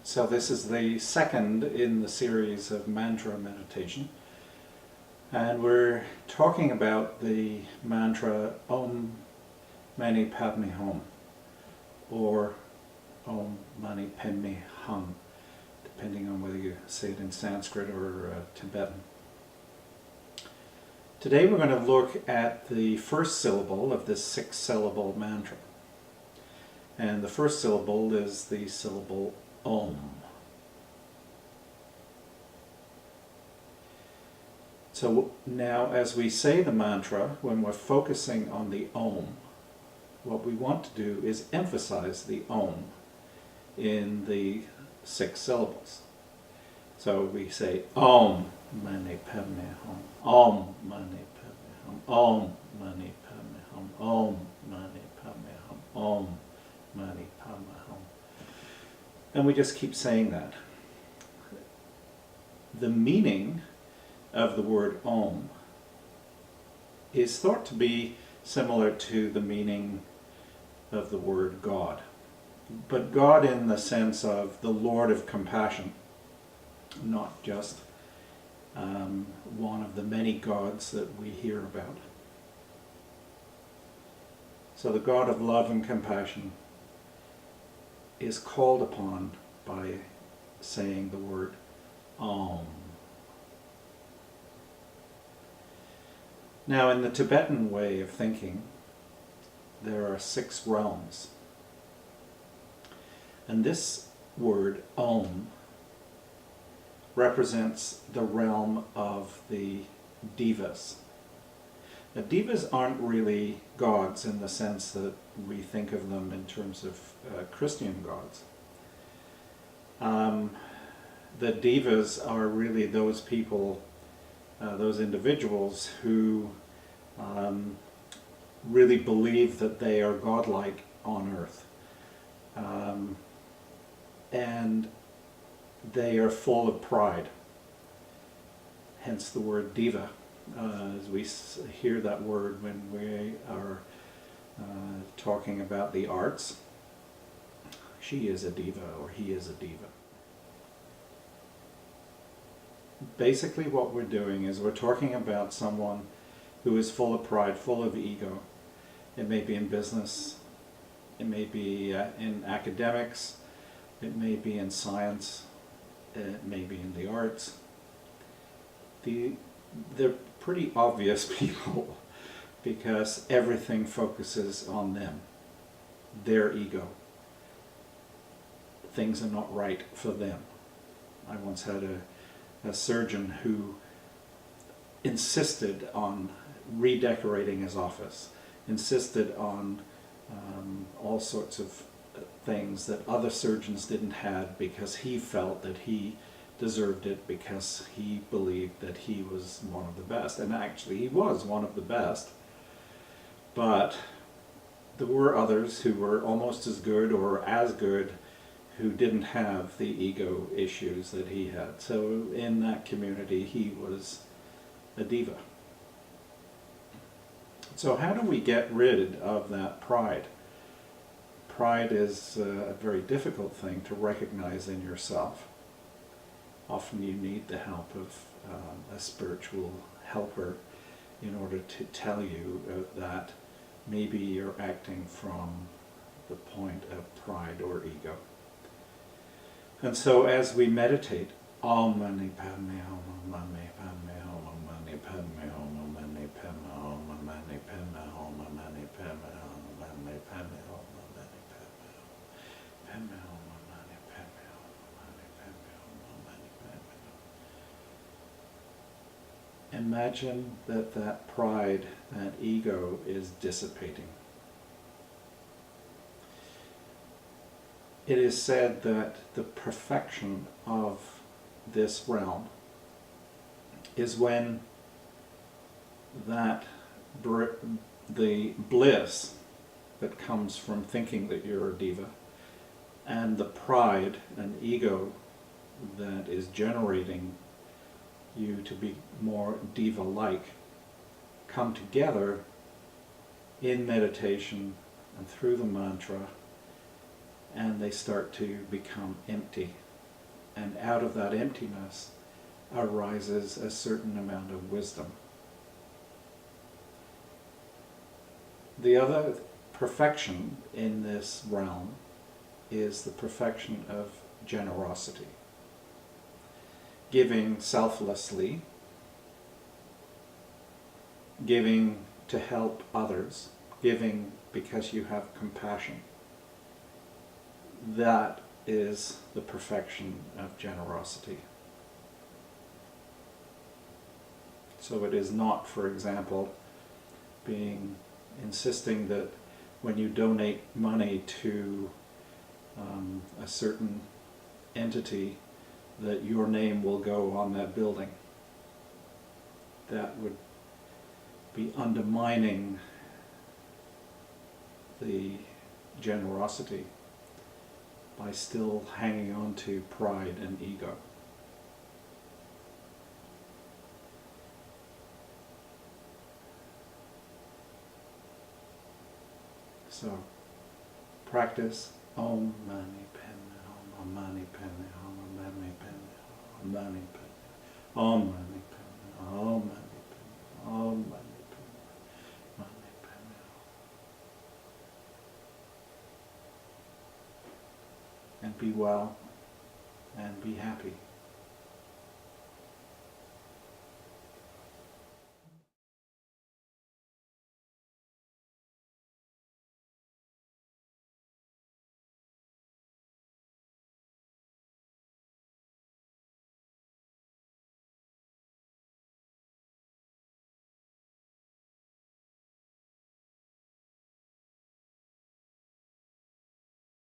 So this is the second in the series of mantra meditation, and we're talking about the mantra Om Mani Padme Hum, or Om Mani Padme Hum, depending on whether you say it in Sanskrit or Tibetan. Today we're going to look at the first syllable of this 6-syllable mantra. And the first syllable is the syllable Om. So now as we say the mantra, when we're focusing on the Om, what we want to do is emphasize the Om in the 6 syllables. So we say Om Mani Padme Hum, Om Mani Padme Hum, Om Mani Padme Hum, Om Mani Padme Hum, Om Mani Padme Hum. And we just keep saying that. The meaning of the word Om is thought to be similar to the meaning of the word God. But God in the sense of the Lord of compassion, not just one of the many gods that we hear about. So the God of love and compassion is called upon by saying the word Om. Now in the Tibetan way of thinking, there are 6 realms. And this word Om represents the realm of the devas. The devas aren't really gods in the sense that we think of them in terms of Christian gods. The devas are really those people, those individuals who really believe that they are godlike on earth. And they are full of pride, hence the word diva, as we hear that word when we are talking about the arts. She is a diva, or he is a diva. Basically what we're doing is we're talking about someone who is full of pride, full of ego. It may be in business, it may be in academics, it may be in science, it may be in the arts. They're pretty obvious people because everything focuses on them, their ego. Things are not right for them. I once had a surgeon who insisted on redecorating his office, insisted on all sorts of things that other surgeons didn't have because he felt that he deserved it, because he believed that he was one of the best. And actually he was one of the best, but there were others who were almost as good or as good who didn't have the ego issues that he had. So in that community he was a diva. So how do we get rid of that pride? Pride is a very difficult thing to recognize in yourself. Often you need the help of a spiritual helper in order to tell you that maybe you're acting from the point of pride or ego. And so as we meditate, Om Mani Padme Hum, Om Mani Padme Hum, Om Mani Padme Hum, Om Mani Padme Hum, Om Mani Padme Hum, Om Mani Padme Hum, Om Mani Padme Hum, Om Mani Padme Hum, Padme Hum, Om Mani Padme Hum, Om Mani Padme Hum, Om Mani Padme Hum. Imagine that pride, that ego is dissipating. It is said that the perfection of this realm is when the bliss that comes from thinking that you're a diva and the pride and ego that is generating you to be more diva-like come together in meditation and through the mantra, and they start to become empty. And out of that emptiness arises a certain amount of wisdom. The other perfection in this realm is the perfection of generosity. Giving selflessly, giving to help others, giving because you have compassion. That is the perfection of generosity. So it is not, for example, insisting that when you donate money to a certain entity that your name will go on that building. That would be undermining the generosity by still hanging on to pride and ego. So practice Om Mani Padme Hum, Om Mani Padme Hum, Om Mani Padme Hum, Om Mani Padme Hum, Om Mani Padme Hum, Om Mani Padme Hum, Om Mani Padme Hum, Mani Padme Hum. And be well and be happy.